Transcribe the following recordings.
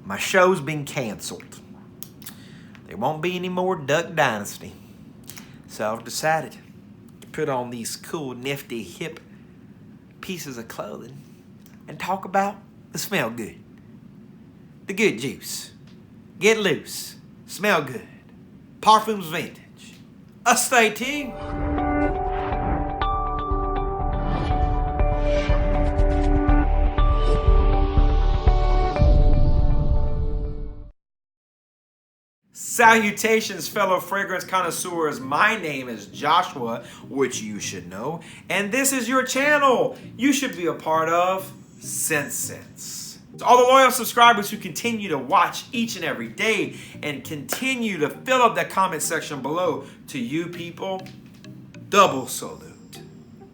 My show's been canceled. There won't be any more Duck Dynasty. So I've decided to put on these cool, nifty, hip pieces of clothing and talk about the smell good. The good juice. Get loose. Smell good. Parfums vintage. Stay tuned. Salutations, fellow fragrance connoisseurs. My name is Joshua, which you should know, and this is your channel you should be a part of, ScentSense. To all the loyal subscribers who continue to watch each and every day and continue to fill up that comment section below, to you people, double salute.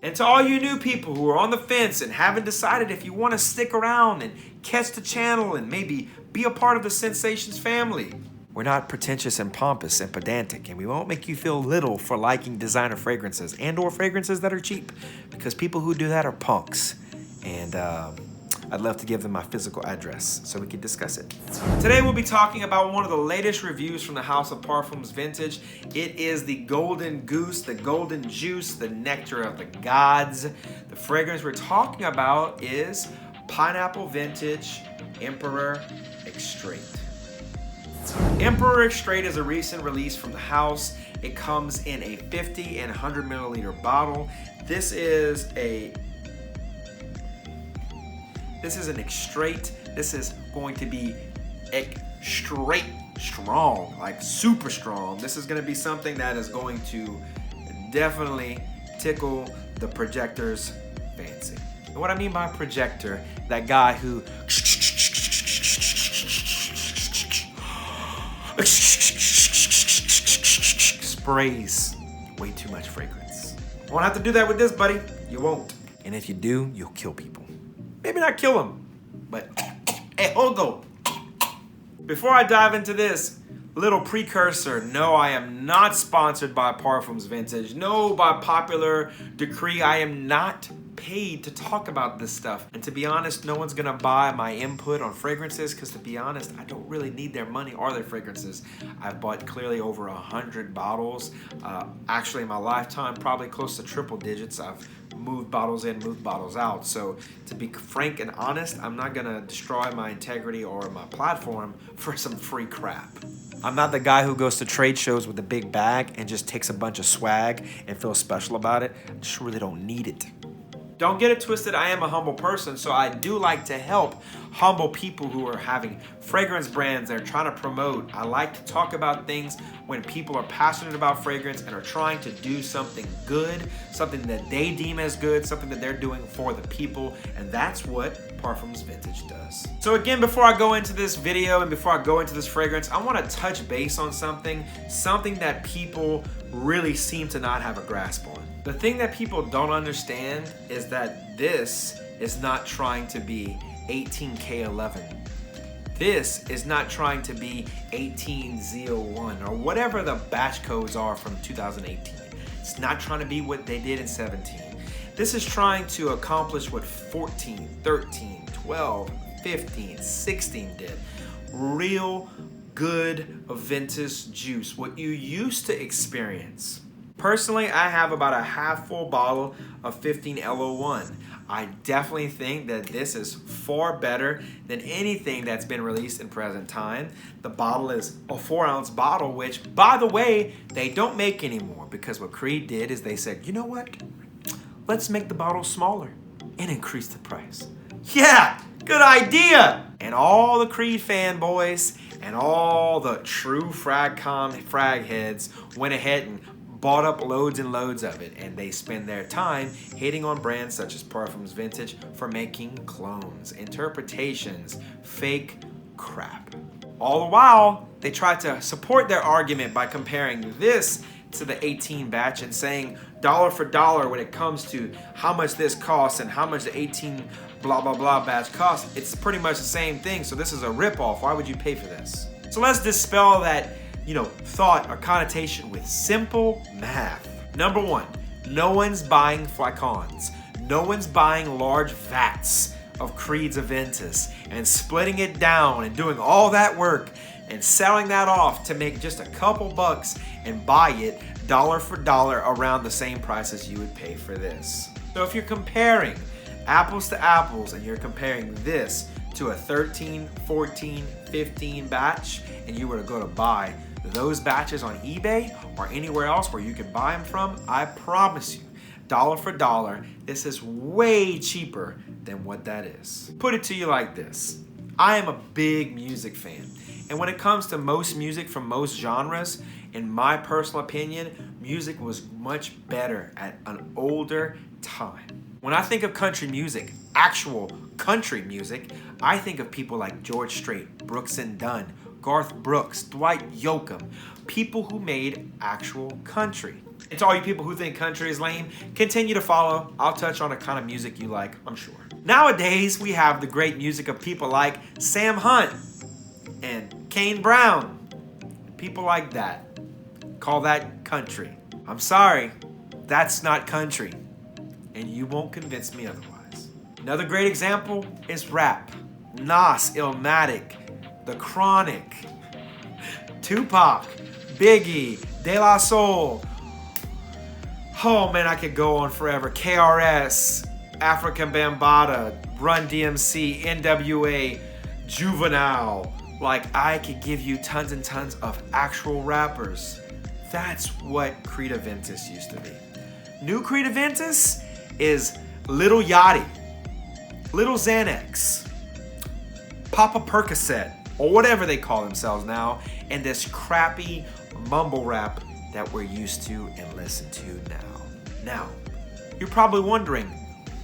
And to all you new people who are on the fence and haven't decided if you want to stick around and catch the channel and maybe be a part of the Sensations family. We're not pretentious and pompous and pedantic, and we won't make you feel little for liking designer fragrances and or fragrances that are cheap, because people who do that are punks. And I'd love to give them my physical address so we can discuss it. Today we'll be talking about one of the latest reviews from the House of Parfums Vintage. It is the Golden Goose, the Golden Juice, the Nectar of the Gods. The fragrance we're talking about is Pineapple Vintage Emperor Extrait. Emperor Extrait is a recent release from the house. It comes in a 50 and 100 milliliter bottle. This is an Extrait. This is going to be Extrait strong, like super strong. This is going to be something that is going to definitely tickle the projector's fancy. And what I mean by projector, that guy who sprays way too much fragrance. You won't have to do that with this, buddy. You won't. And if you do, you'll kill people. Maybe not kill them, but hey, Hogo. Before I dive into this, little precursor. No, I am not sponsored by Parfums Vintage. No, by popular decree, I am not paid to talk about this stuff. And to be honest, no one's gonna buy my input on fragrances, because to be honest, I don't really need their money or their fragrances. I've bought clearly over 100 bottles. Actually, in my lifetime, probably close to triple digits. I've moved bottles in, moved bottles out. So to be frank and honest, I'm not gonna destroy my integrity or my platform for some free crap. I'm not the guy who goes to trade shows with a big bag and just takes a bunch of swag and feels special about it. I just really don't need it. Don't get it twisted, I am a humble person, so I do like to help humble people who are having fragrance brands they're trying to promote. I like to talk about things when people are passionate about fragrance and are trying to do something good, something that they deem as good, something that they're doing for the people, and that's what Parfums Vintage does. So again, before I go into this video and before I go into this fragrance, I want to touch base on something that people really seem to not have a grasp on. The thing that people don't understand is that this is not trying to be 18K11. This is not trying to be 18Z01 or whatever the batch codes are from 2018. It's not trying to be what they did in 17. This is trying to accomplish what 14, 13, 12, 15, 16 did. Real good Aventus juice, what you used to experience. Personally, I have about a half full bottle of 15L01. I definitely think that this is far better than anything that's been released in present time. The bottle is a 4-ounce bottle, which, by the way, they don't make anymore, because what Creed did is they said, you know what? Let's make the bottle smaller and increase the price. Yeah, good idea! And all the Creed fanboys and all the true frag heads went ahead and bought up loads and loads of it, and they spend their time hating on brands such as Parfums Vintage for making clones, interpretations, fake crap. All the while, they try to support their argument by comparing this to the 18 batch and saying dollar for dollar when it comes to how much this costs and how much the 18 blah blah blah batch costs. It's pretty much the same thing, so this is a ripoff. Why would you pay for this? So let's dispel that thought or connotation with simple math. Number one, no one's buying flacons. No one's buying large vats of Creed's Aventus and splitting it down and doing all that work and selling that off to make just a couple bucks and buy it dollar for dollar around the same price as you would pay for this. So if you're comparing apples to apples and you're comparing this to a 13, 14, 15 batch, and you were to go to buy those batches on eBay or anywhere else where you can buy them from, I promise you, dollar for dollar, this is way cheaper than what that is. Put it to you like this. I am a big music fan. And when it comes to most music from most genres, in my personal opinion, music was much better at an older time. When I think of country music, actual country music, I think of people like Joshthibs, Brooks and Dunn, Garth Brooks, Dwight Yoakam, people who made actual country. And to all you people who think country is lame, continue to follow. I'll touch on the kind of music you like, I'm sure. Nowadays, we have the great music of people like Sam Hunt and Kane Brown. People like that. Call that country. I'm sorry, that's not country. And you won't convince me otherwise. Another great example is rap. Nas, Illmatic, The Chronic, Tupac, Biggie, De La Soul. Oh man, I could go on forever. KRS, African Bambaataa, Run DMC, NWA, Juvenile. Like, I could give you tons and tons of actual rappers. That's what Creed Aventus used to be. New Creed Aventus is Little Yachty, Little Xanax, Papa Percocet, or whatever they call themselves now, and this crappy mumble rap that we're used to and listen to now. Now, you're probably wondering,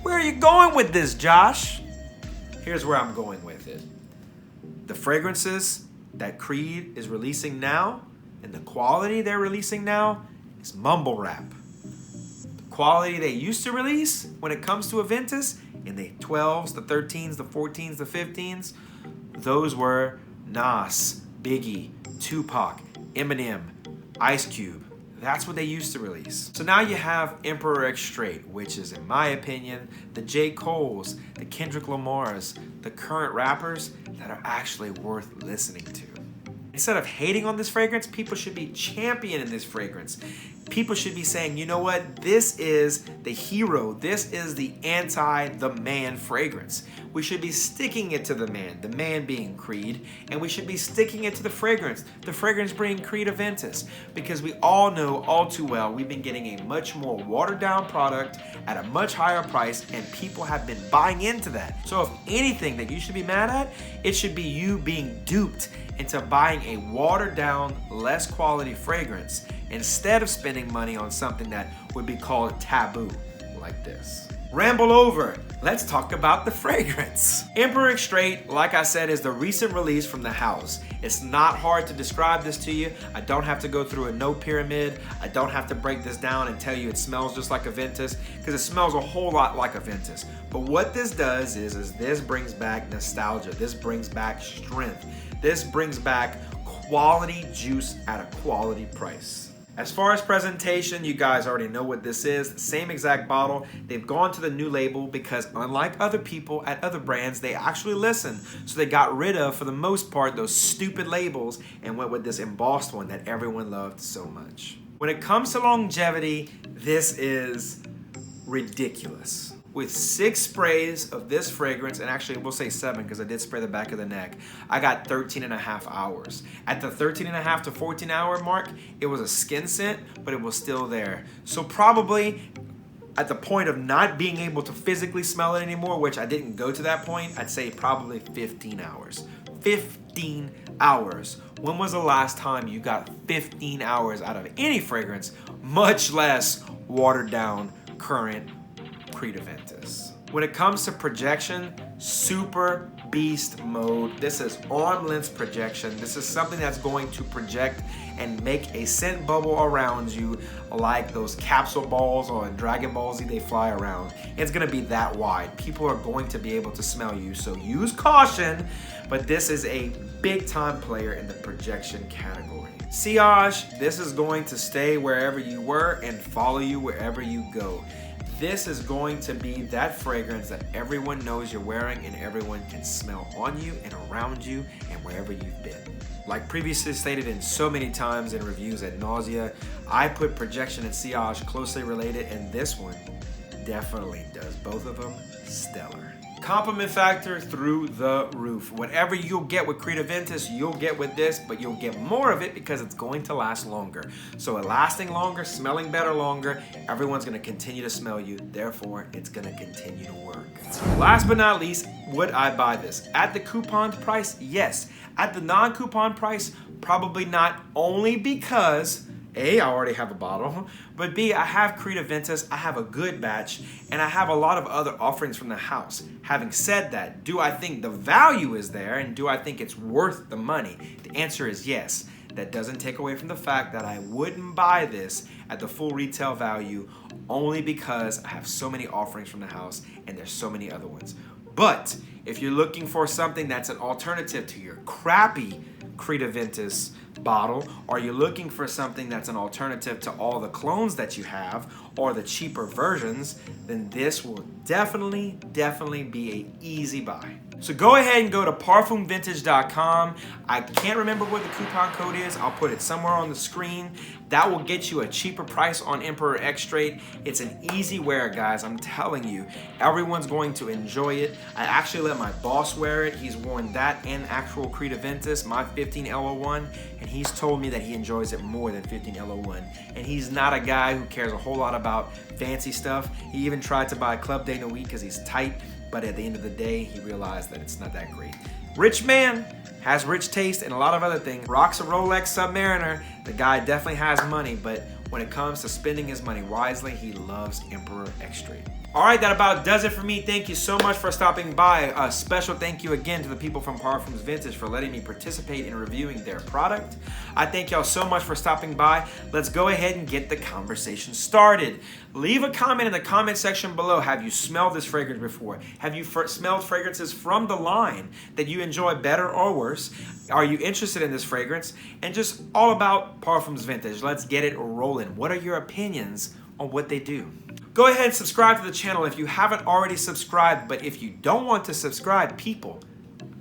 where are you going with this, Josh? Here's where I'm going with it. The fragrances that Creed is releasing now and the quality they're releasing now is mumble rap. The quality they used to release when it comes to Aventus in the 12s, the 13s, the 14s, the 15s, those were Nas, Biggie, Tupac, Eminem, Ice Cube. That's what they used to release. So now you have Emperor Extrait, which is, in my opinion, the J. Cole's, the Kendrick Lamar's, the current rappers that are actually worth listening to. Instead of hating on this fragrance, people should be championing this fragrance. People should be saying, you know what? This is the hero. This is the the man fragrance. We should be sticking it to the man being Creed, and we should be sticking it to the fragrance being Creed Aventus, because we all know all too well we've been getting a much more watered down product at a much higher price, and people have been buying into that. So if anything that you should be mad at, it should be you being duped into buying a watered down, less quality fragrance instead of spending money on something that would be called taboo, like this. Ramble over, let's talk about the fragrance. Emperor Extrait, like I said, is the recent release from the house. It's not hard to describe this to you. I don't have to go through a no pyramid. I don't have to break this down and tell you it smells just like Aventus, because it smells a whole lot like Aventus. But what this does is this brings back nostalgia. This brings back strength. This brings back quality juice at a quality price. As far as presentation, you guys already know what this is. Same exact bottle. They've gone to the new label because unlike other people at other brands, they actually listen. So they got rid of, for the most part, those stupid labels and went with this embossed one that everyone loved so much. When it comes to longevity, this is ridiculous. With 6 sprays of this fragrance, and actually we'll say 7 because I did spray the back of the neck, I got 13.5 hours. At the 13.5 to 14 hour mark, it was a skin scent, but it was still there. So probably at the point of not being able to physically smell it anymore, which I didn't go to that point, I'd say probably 15 hours. 15 hours. When was the last time you got 15 hours out of any fragrance, much less watered down current Creed Aventus? When it comes to projection, super beast mode. This is arm length projection. This is something that's going to project and make a scent bubble around you like those capsule balls on Dragon Ball Z, they fly around. It's gonna be that wide. People are going to be able to smell you, so use caution, but this is a big time player in the projection category. Sillage, this is going to stay wherever you were and follow you wherever you go. this is going to be that fragrance that everyone knows you're wearing and everyone can smell on you and around you and wherever you've been. Like previously stated in so many times in reviews ad nausea, I put projection and sillage closely related, and this one definitely does both of them stellar. Compliment factor through the roof. Whatever you'll get with Creed Aventus, you'll get with this, but you'll get more of it because it's going to last longer. So it lasting longer, smelling better longer, everyone's gonna continue to smell you, therefore it's gonna continue to work. Last but not least, would I buy this? At the coupon price, yes. At the non-coupon price, probably not, only because A, I already have a bottle, but B, I have Creed Aventus, I have a good batch, and I have a lot of other offerings from the house. Having said that, do I think the value is there, and do I think it's worth the money? The answer is yes. That doesn't take away from the fact that I wouldn't buy this at the full retail value only because I have so many offerings from the house and there's so many other ones. But if you're looking for something that's an alternative to your crappy Creed Aventus bottle, or you're looking for something that's an alternative to all the clones that you have or the cheaper versions, then this will definitely be an easy buy. So go ahead and go to parfumvintage.com. I can't remember what the coupon code is. I'll put it somewhere on the screen. That will get you a cheaper price on Emperor Extrait. It's an easy wear, guys. I'm telling you, everyone's going to enjoy it. I actually let my boss wear it. He's worn that and actual Creed Aventus, my 15L01, and he's told me that he enjoys it more than 15L01. And he's not a guy who cares a whole lot about fancy stuff. He even tried to buy Club de Nuit because he's tight, but at the end of the day, he realized that it's not that great. Rich man, has rich taste and a lot of other things. Rocks a Rolex Submariner. The guy definitely has money, but when it comes to spending his money wisely, he loves Emperor Extrait. All right, that about does it for me. Thank you so much for stopping by. A special thank you again to the people from Parfums Vintage for letting me participate in reviewing their product. I thank y'all so much for stopping by. Let's go ahead and get the conversation started. Leave a comment in the comment section below. Have you smelled this fragrance before? Have you smelled fragrances from the line that you enjoy better or worse? Are you interested in this fragrance? And just all about Parfums Vintage. Let's get it rolling. What are your opinions on what they do? Go ahead and subscribe to the channel if you haven't already subscribed, but if you don't want to subscribe, people,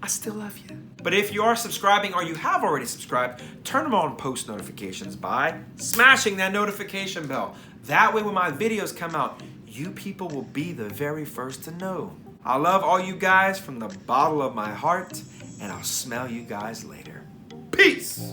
I still love you. But if you are subscribing or you have already subscribed, turn on post notifications by smashing that notification bell. That way when my videos come out, you people will be the very first to know. I love all you guys from the bottom of my heart, and I'll smell you guys later. Peace!